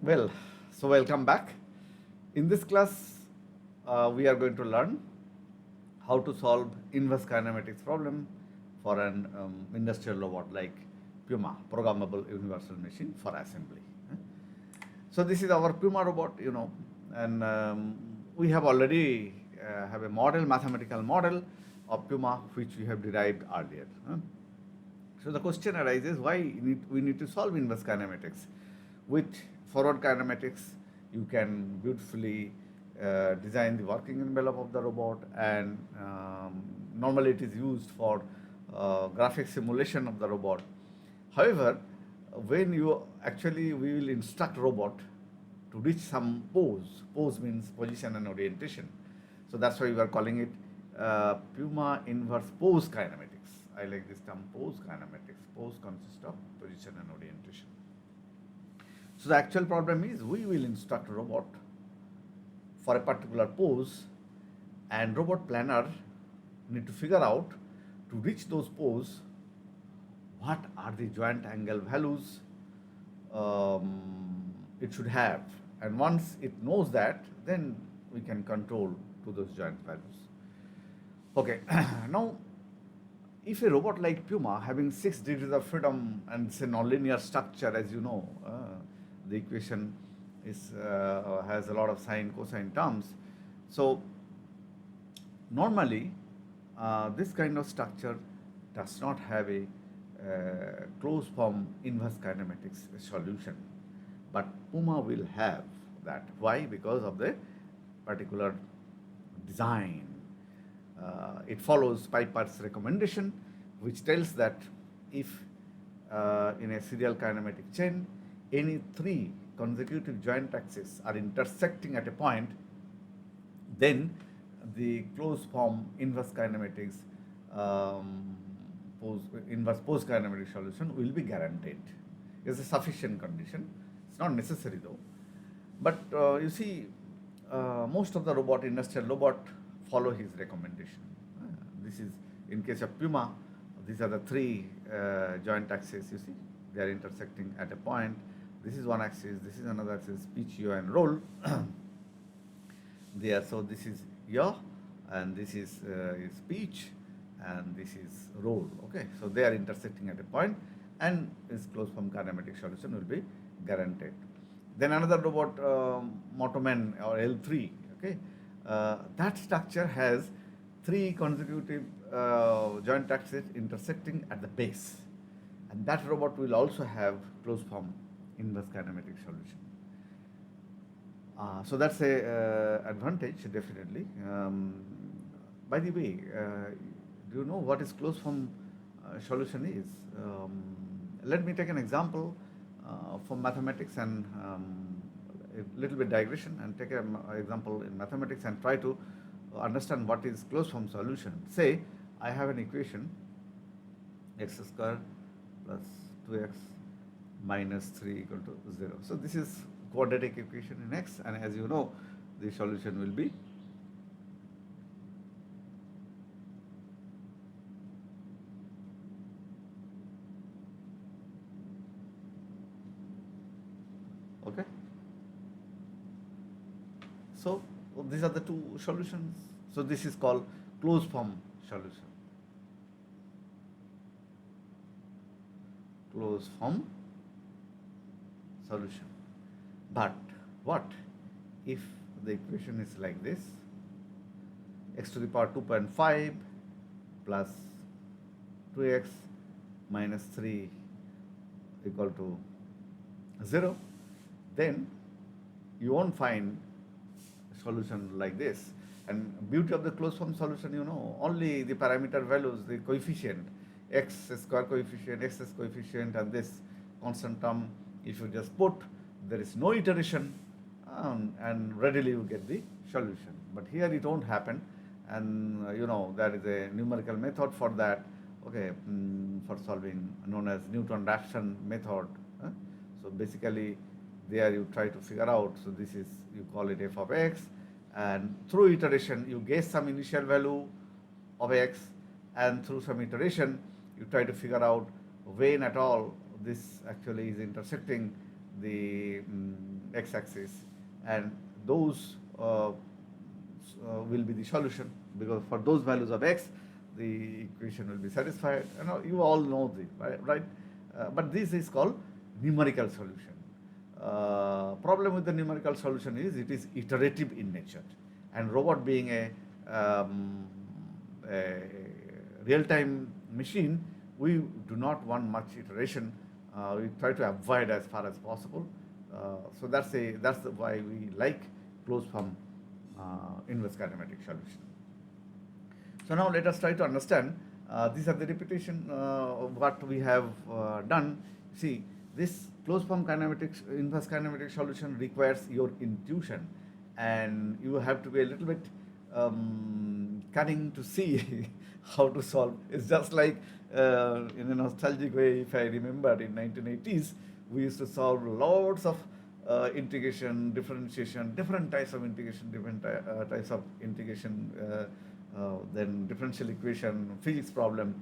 Well, so welcome back. In this class, we are going to learn how to solve inverse kinematics problem for an industrial robot like PUMA, Programmable Universal Machine for Assembly. So this is our PUMA robot, and we have already have a mathematical model of PUMA which we have derived earlier. So the question arises, why we need to solve inverse kinematics? With forward kinematics, you can beautifully design the working envelope of the robot, and normally it is used for graphic simulation of the robot. However, when we will instruct robot to reach some pose means position and orientation. So that's why we are calling it PUMA inverse pose kinematics. I like this term, pose kinematics. Pose consists of position and orientation. So the actual problem is, we will instruct a robot for a particular pose, and robot planner need to figure out, to reach those pose, what are the joint angle values it should have. And once it knows that, then we can control to those joint values. Okay, now if a robot like PUMA having 6 degrees of freedom and it's a nonlinear structure, as you know, the equation is has a lot of sine cosine terms. So normally this kind of structure does not have a closed form inverse kinematics solution, but PUMA will have that. Why? Because of the particular design. It follows Piper's recommendation, which tells that if in a serial kinematic chain, any 3 consecutive joint axes are intersecting at a point, then the closed form inverse kinematics inverse post kinematic solution will be guaranteed. It's a sufficient condition. It's not necessary though. But you see, most of the industrial robot follow his recommendation. This is in case of PUMA. These are the 3 joint axes. You see, they are intersecting at a point. This is one axis. This is another axis. Pitch, yaw, and roll. There. So this is yaw, and this is pitch, and this is roll. Okay. So they are intersecting at a point, and this closed form kinematic solution will be guaranteed. Then another robot, Motoman or L3. Okay. That structure has 3 consecutive joint axes intersecting at the base, and that robot will also have closed form inverse kinematic solution. So that's a advantage, definitely. By the way, do you know what is closed form solution is? Let me take an example from mathematics, and a little bit digression, and take an example in mathematics and try to understand what is closed form solution. Say I have an equation, x square plus 2x minus 3 equal to 0. So this is quadratic equation in x, and as you know, the solution will be okay. So these are the 2 solutions. So this is called closed form solution. Closed form solution. But what if the equation is like this? X to the power 2.5 plus 2x minus 3 equal to 0. Then you won't find a solution like this. And beauty of the closed form solution, only the parameter values, the coefficient, x square coefficient, x coefficient, and this constant term, if you just put, there is no iteration, and readily you get the solution. But here it won't happen, and there is a numerical method for that. Okay, for solving, known as Newton-Raphson method. So basically, there you try to figure out. So this is, you call it f of x, and through iteration you guess some initial value of x, and through some iteration you try to figure out when at all this actually is intersecting the x-axis, and those will be the solution, because for those values of x, the equation will be satisfied. You all know this, right? But this is called numerical solution. Problem with the numerical solution is it is iterative in nature, and robot being a real-time machine, we do not want much iteration. We try to avoid as far as possible. So that's why we like closed form inverse kinematic solution. So now let us try to understand. These are the repetition of what we have done. See, this closed form kinematics, inverse kinematic solution requires your intuition, and you have to be a little bit cunning to see how to solve. It's just like in a nostalgic way, if I remember in 1980s, we used to solve lots of integration, differentiation, different types of integration, different types of integration, then differential equation, physics problem,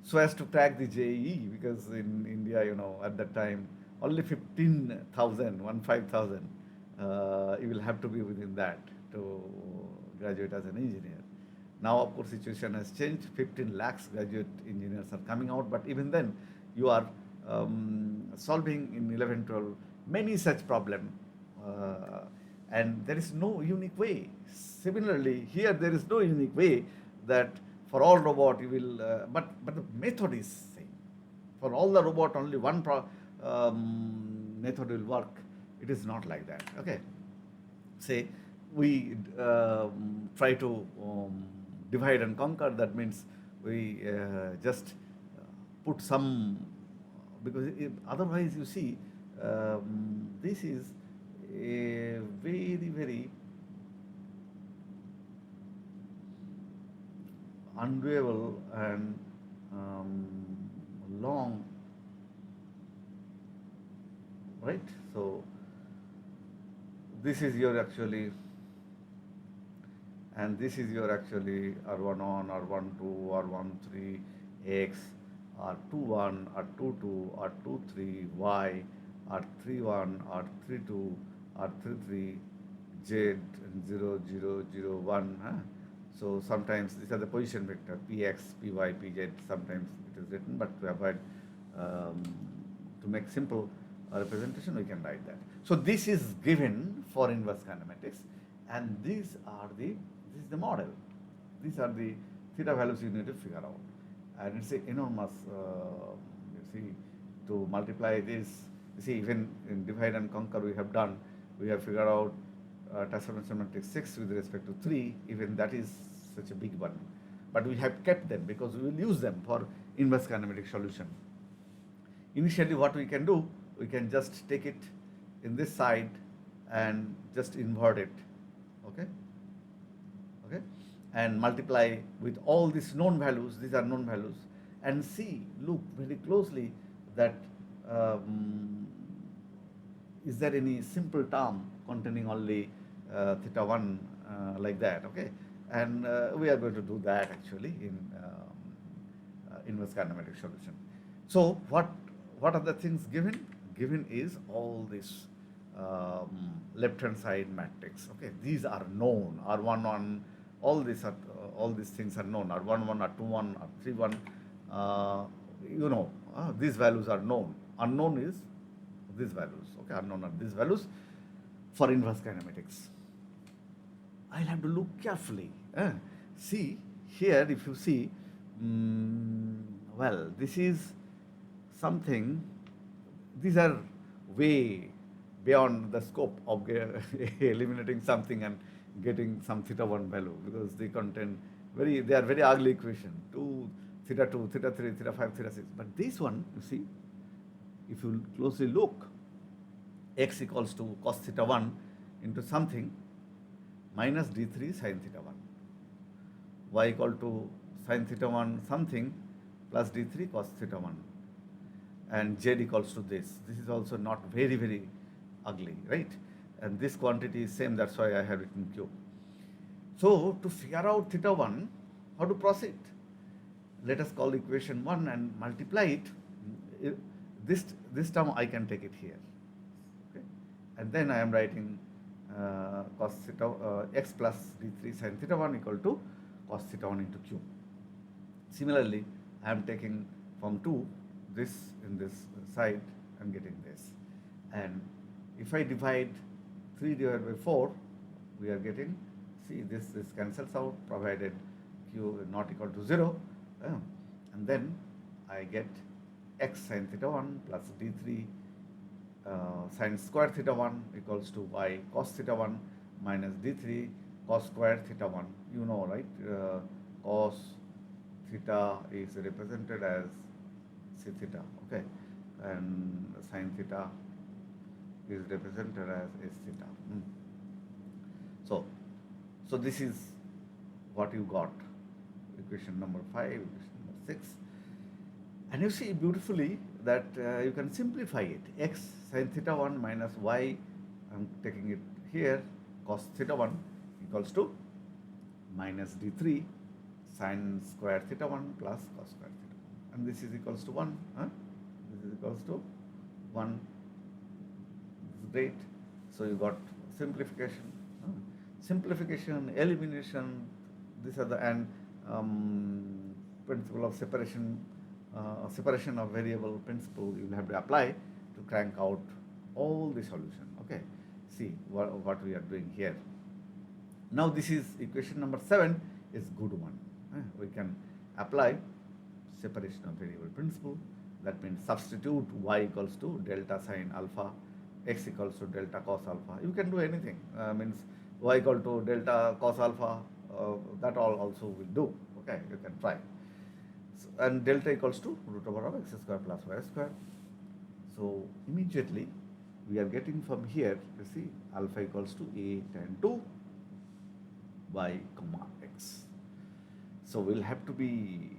so as to crack the JEE, because in India, at that time, only 15,000, you will have to be within that to graduate as an engineer. Now, of course, situation has changed. 15 lakhs graduate engineers are coming out, but even then, you are solving in 11, 12 many such problems, and there is no unique way. Similarly, here there is no unique way that for all robot you will, but the method is same. For all the robot, only one method will work. It is not like that. Okay. Say we try to divide and conquer. That means we just put some, because otherwise you see this is a very, very undoable and long, right? So this is your actually, and this is your actually R11, R12, R13, X, R21, R22, R23, Y, R31, R32, R33, Z, 0, 0, 0, 1. So sometimes these are the position vector, Px, Py, Pz. Sometimes it is written, but to avoid, to make simple representation, we can write that. So this is given for inverse kinematics, and this is the model. These are the theta values you need to figure out, and it's enormous. You see, to multiply this. You see, even in divide and conquer we have done. We have figured out transformation matrix 6 with respect to 3. Even that is such a big one, but we have kept them because we will use them for inverse kinematic solution. Initially, what we can do, we can just take it in this side and just invert it, okay, and multiply with all these known values. These are known values, and see, look very closely that is there any simple term containing only theta 1 like that, okay? And we are going to do that actually in inverse kinematic solution. So what are the things given? Given is all this left hand side matrix, okay? These are known, R11, all these things are known, R11, R21, R31, these values are known. Unknown is these values, okay? Unknown are these values for inverse kinematics. I'll have to look carefully. See, here if you see, well, this is something, these are way beyond the scope of eliminating something and getting some theta 1 value, because they contain they are very ugly equation, 2, theta 2, theta 3, theta 5, theta 6. But this one, you see, if you closely look, x equals to cos theta 1 into something minus d3 sin theta 1, y equal to sin theta 1 something plus d3 cos theta 1, and z equals to this. This is also not very, very ugly, right? And this quantity is same, that's why I have written q. So to figure out theta 1, how to proceed? Let us call equation 1 and multiply it. This term I can take it here, okay? and then I am writing cos theta x plus d3 sin theta 1 equal to cos theta 1 into q. Similarly, I am taking from 2 this in this side and getting this. And if I divide 3 divided by 4, we are getting, see, this cancels out provided q is not equal to 0. And then I get x sin theta 1 plus d3 sin square theta 1 equals to y cos theta 1 minus d3 cos square theta 1. You know, right? Cos theta is represented as c theta, okay, and sin theta is represented as s theta. So this is what you got, equation number 5, equation number 6. And you see beautifully that you can simplify it. X sin theta 1 minus y, I'm taking it here, cos theta 1 equals to minus d3 sin square theta 1 plus cos square theta 1. And this is equals to 1. This is equals to 1. This is great. So you got simplification. Simplification, elimination, these are the, and principle of separation, separation of variable principle you will have to apply to crank out all the solution. Okay, see what we are doing here. Now this is equation number 7 is good one. We can apply separation of variable principle. That means substitute y equals to delta sine alpha, x equals to delta cos alpha. You can do anything. Means y equal to delta cos alpha, that all also will do. Okay, you can try. So, and delta equals to root over of x square plus y square. So immediately we are getting from here, you see, alpha equals to a tan 2 y comma x. So we'll have to be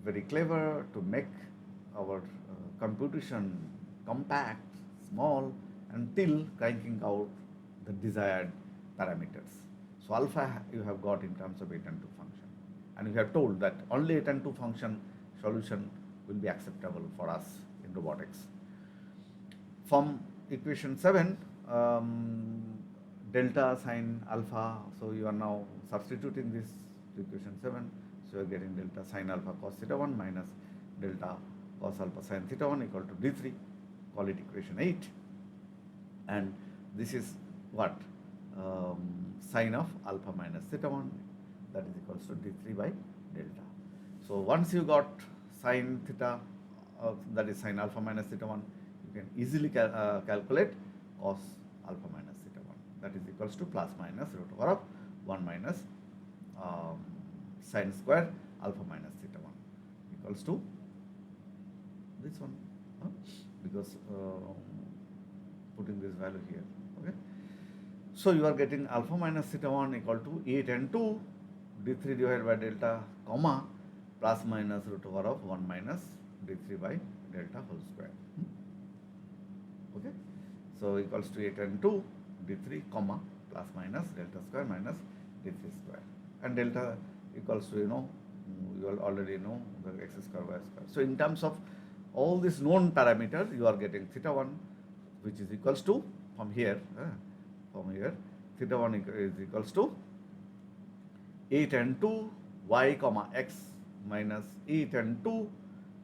very clever to make our computation compact, small, until cranking out the desired parameters. So alpha you have got in terms of a tan 2 function, and we have told that only a tan 2 function solution will be acceptable for us in robotics. From equation 7, delta sine alpha, so you are now substituting this to equation 7, so you are getting delta sine alpha cos theta 1 minus delta cos alpha sin theta 1 equal to d3, call it equation 8, and this is what? Sine of alpha minus theta 1, that is equals to d3 by delta. So once you got sine theta, that is sine alpha minus theta 1, you can easily calculate cos alpha minus theta 1, that is equals to plus minus root over of 1 minus sine square alpha minus theta 1 equals to this one, because putting this value here. Okay, so you are getting alpha minus theta 1 equal to 8 and 2 d3 divided by delta comma plus minus root over of 1 minus d3 by delta whole square. Okay, so equals to 8 and 2 d3 comma plus minus delta square minus d3 square, and delta equals to, you all already know the x square y square. So in terms of all these known parameters, you are getting theta 1, which is equals to, from here theta 1 is equals to 8 and 2 y comma x minus 8 and 2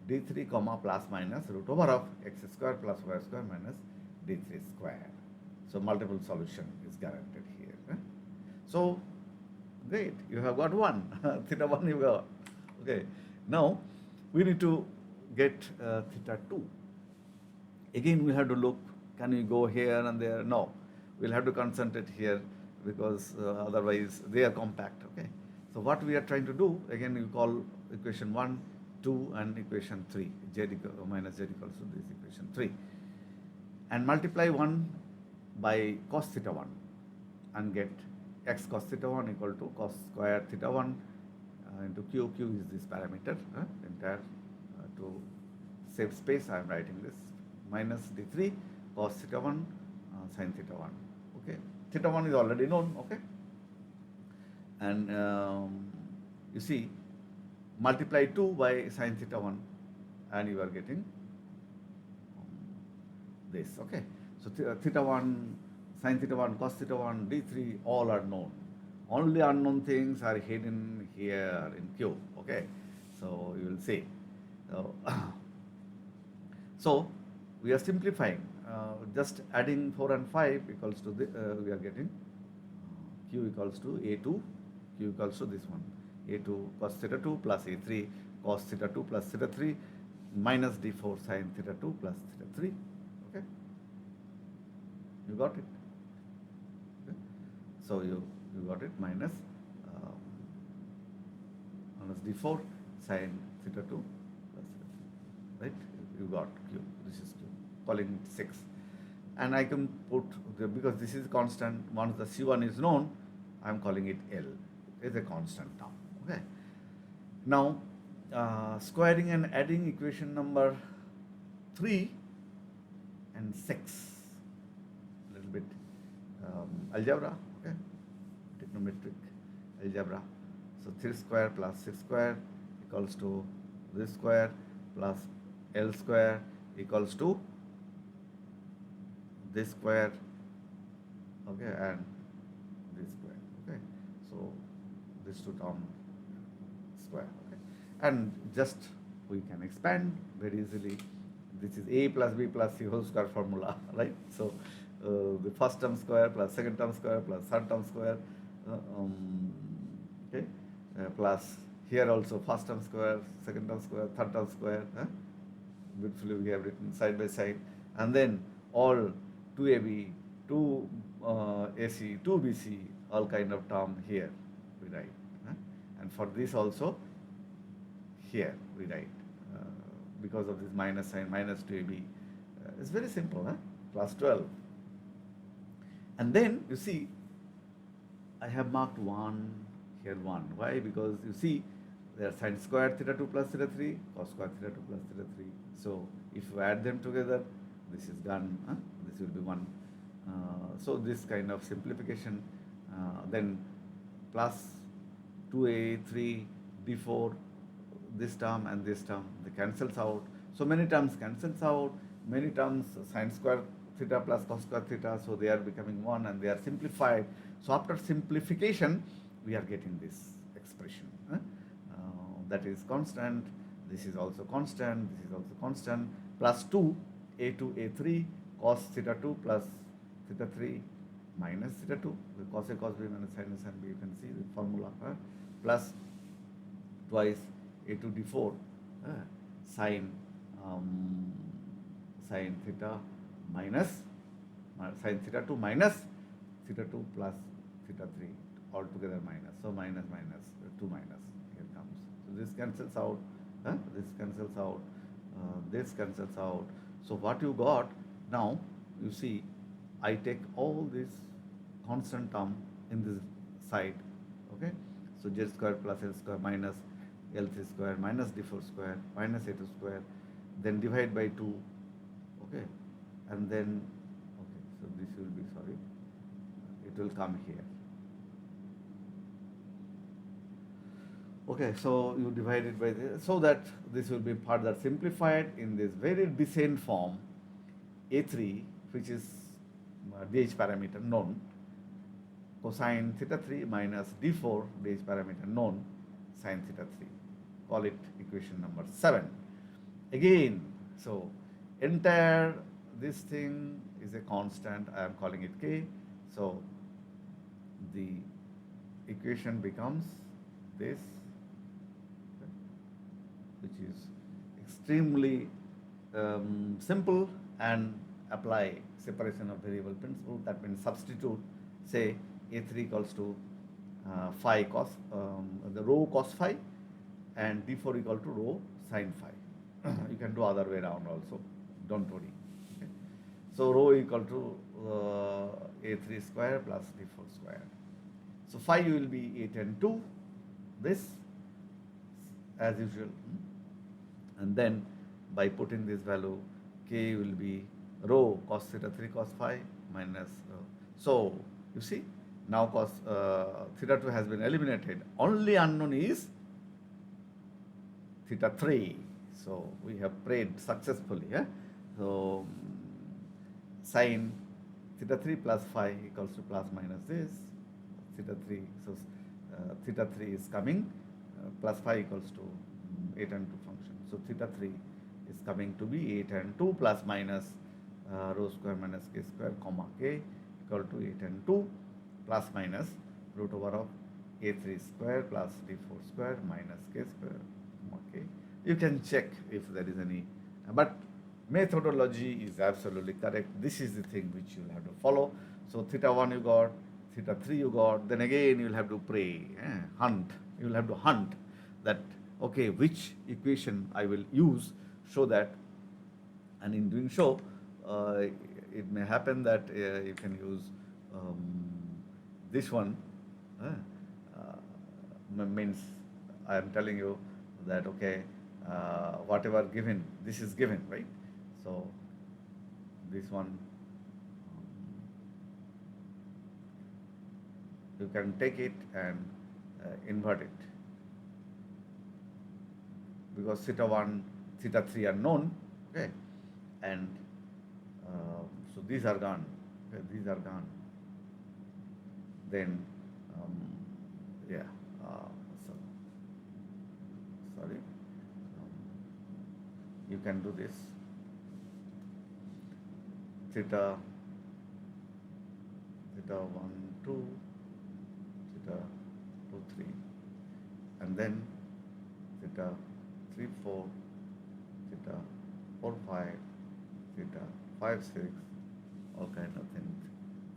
d3 comma plus minus root over of x square plus y square minus d3 square. So multiple solution is guaranteed here. So great, you have got one. Theta 1 you got. Okay, now we need to get theta 2. Again we have to look, can we go here and there? No, we'll have to concentrate here, because otherwise they are compact. Okay, so what we are trying to do, again you call equation 1, 2 and equation 3, z minus z equals to this equation 3, and multiply 1 by cos theta 1 and get x cos theta 1 equal to cos square theta 1 into q. Q is this parameter, entire, to save space I am writing this, minus d3 cos theta 1 sin theta 1. Okay, theta 1 is already known. Okay, and you see, multiply 2 by sin theta 1 and you are getting this. Okay, So theta 1, sin theta 1, cos theta 1, d3, all are known. Only unknown things are hidden here in Q. Okay, so you will see. So, so we are simplifying. Just adding 4 and 5 equals to the, we are getting Q equals to A2, Q equals to this one, A2 cos theta 2 plus A3 cos theta 2 plus theta 3 minus D4 sin theta 2 plus theta 3. Okay, you got it. Okay. So you got it, minus D4 sin theta 2 plus theta 3, right? You got Q, this is Q, calling it 6. And I can put, because this is constant, once the C1 is known, I am calling it L, is a constant term. Okay. Now, squaring and adding equation number 3 and 6, a little bit algebra, okay, trigonometric algebra. So 3 square plus 6 square equals to this square plus L square equals to this square, okay, and this square, okay. So this two term square, okay, and just we can expand very easily. This is A plus B plus C whole square formula, right? So the first term square plus second term square plus third term square, okay, plus here also first term square, second term square, third term square. Beautifully we have written side by side, and then all 2AB, 2 AC, 2 BC, all kind of term here we write. And for this also here we write, because of this minus sign, minus 2AB. It's very simple, plus 12. And then you see, I have marked 1 here, 1. Why? Because you see, they are sin square theta 2 plus theta 3, cos square theta 2 plus theta 3. So if you add them together, this is done. This will be 1. So this kind of simplification, then plus 2a, 3, d4, this term and this term, they cancels out. So many terms cancels out, many terms sin square theta plus cos square theta, so they are becoming 1 and they are simplified. So after simplification, we are getting this expression. That is constant, this is also constant, this is also constant, plus 2, a2, a3, cos theta 2 plus theta 3 minus theta 2, the cos A, cos B minus sin A, sin B, you can see the formula, plus twice a2, d4, sin theta minus, sin theta 2 minus theta 2 plus theta 3, altogether minus, so minus, 2 minus, here comes. So this cancels out, this cancels out, this cancels out. So what you got now, you see, I take all this constant term in this side, okay. So z square plus l square minus l3 square minus d4 square minus a2 square, then divide by 2, okay, and then, okay, so this will be, sorry, it will come here. Okay, so you divide it by this, so that this will be further simplified in this very decent form, A3, which is DH parameter known, cosine theta 3 minus D4 DH parameter known, sin theta 3. Call it equation number 7. Again, so entire this thing is a constant, I am calling it K. So the equation becomes this, which is extremely simple, and apply separation of variable principle. That means substitute, say A3 equals to phi cos, the rho cos phi, and D4 equal to rho sin phi. You can do other way around also, don't worry. Okay. So rho equal to A3 square plus D4 square. So phi will be 8 and 2, this as usual. And then by putting this value, K will be rho cos theta 3 cos phi minus, so you see, now cos theta 2 has been eliminated. Only unknown is theta 3. So we have prayed successfully. So sine theta 3 plus phi equals to plus minus this theta 3. So theta 3 is coming plus phi equals to 8 and 2 function. So theta 3 is coming to be 8 and 2 plus minus rho square minus k square comma k equal to 8 and 2 plus minus root over of a3 square plus d4 square minus k square comma k. You can check if there is any, but methodology is absolutely correct. This is the thing which you will have to follow. So theta 1 you got, theta 3 you got, then again you will have to pray, hunt. You will have to hunt that, okay, which equation I will use so that, and in doing so, it may happen that you can use this one, means I am telling you that, okay, whatever given, this is given, right? So this one, you can take it and invert it, because theta 1, theta 3 are known, okay, and so these are gone, okay, these are gone. Then yeah, so sorry, you can do this theta 1 2 theta 2 3, and then theta 3 4 theta 4 5 theta 5 6, all kind of things,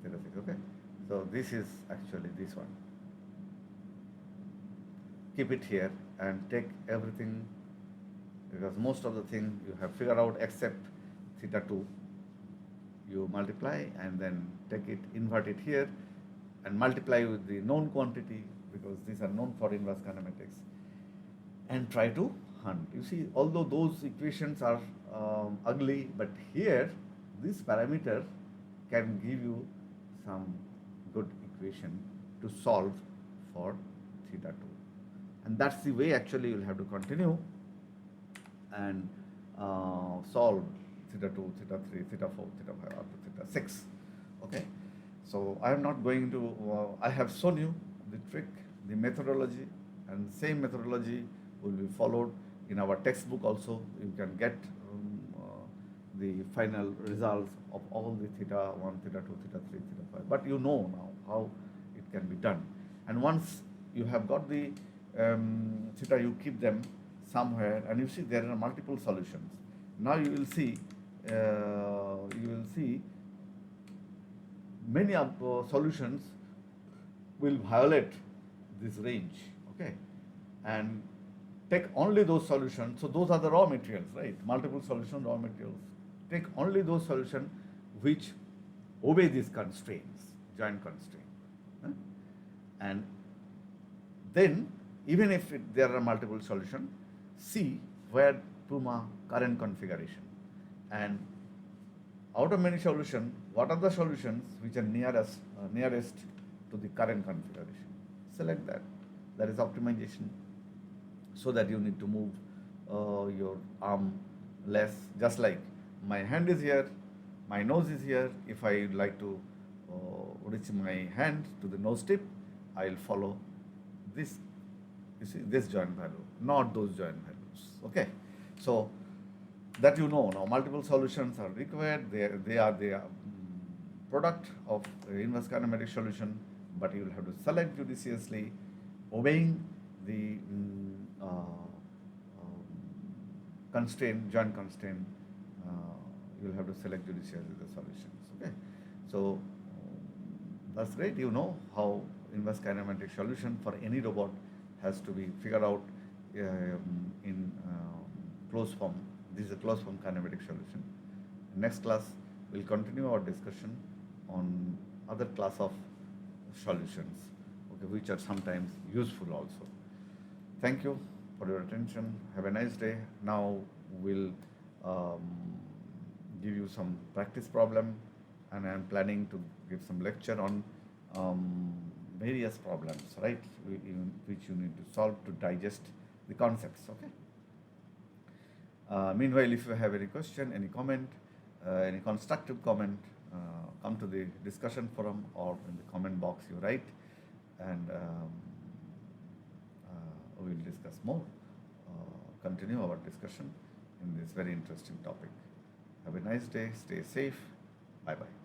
theta 6, okay. So this is actually this one. Keep it here and take everything, because most of the thing you have figured out except theta 2. You multiply and then take it, invert it here, and multiply with the known quantity, because these are known for inverse kinematics, and try to hunt. You see, although those equations are ugly, but here this parameter can give you some good equation to solve for theta 2. And that's the way actually you'll have to continue and solve theta 2, theta 3, theta 4, theta 5, up to theta 6. Okay. So I am not going to, I have shown you the trick, the methodology, and same methodology will be followed in our textbook also. You can get the final results of all the theta 1, theta 2, theta 3, theta 5. But you know now how it can be done. And once you have got the theta, you keep them somewhere, and you see there are multiple solutions. Now you will see many of solutions will violate this range, okay, and take only those solutions. So those are the raw materials, right? Multiple solution raw materials. Take only those solutions which obey these constraints, joint constraint, and then even if there are multiple solutions, see where PUMA current configuration, and out of many solutions, what are the solutions which are nearest to the current configuration. Select that. That is optimization, so that you need to move your arm less. Just like my hand is here, my nose is here. If I like to reach my hand to the nose tip, I will follow this. You see, this joint value, not those joint values. Okay. So that you know now, multiple solutions are required. They are the product of inverse kinematic solution, but you will have to select judiciously, obeying the constraint, joint constraint. You will have to select judiciously the solutions. Okay, so that's great. You know how inverse kinematic solution for any robot has to be figured out in closed form. This is a closed form kinematic solution. Next class, we'll continue our discussion on other class of solutions, okay, which are sometimes useful also. Thank you for your attention. Have a nice day. Now we'll give you some practice problem, and I'm planning to give some lecture on various problems, right, which you need to solve to digest the concepts. Okay. Meanwhile, if you have any question, any comment, any constructive comment, come to the discussion forum or in the comment box you write, and we will discuss more, continue our discussion in this very interesting topic. Have a nice day, stay safe, bye bye.